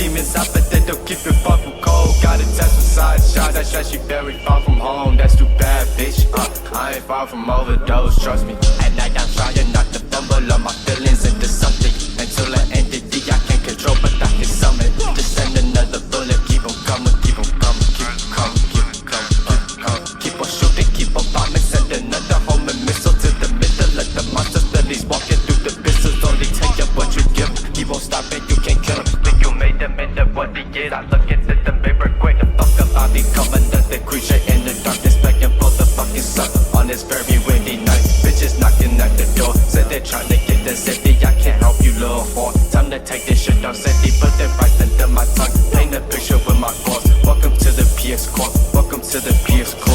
demons out, but they don't keep it far from cold. Got a test with side shot, that shot she very far from home. That's too bad, bitch. I ain't far from overdose, trust me. At night I'm trying not to fumble all my feelings into something. Until an entity I can't control, but I can summon. Just send another bullet, keep on coming, keep on coming, keep on coming, keep on coming, keep on coming. Keep on shooting, keep on bombing, send another homing missile to the middle of the monster studies. Walking through the pistols, only take up what you give. He won't stop it, you can't kill him. Think you made him into what he is. I look into the mirror quick, the fuck up, I become another creature in the darkness, begging for the fucking sun. On this very windy night, bitches knocking at the door, said they're trying to get the city. I can't help you, little whore. Time to take this shit on city, put it right under my tongue. Paint a picture with my claws. Welcome to the PS Corp. Welcome to the PS Corp.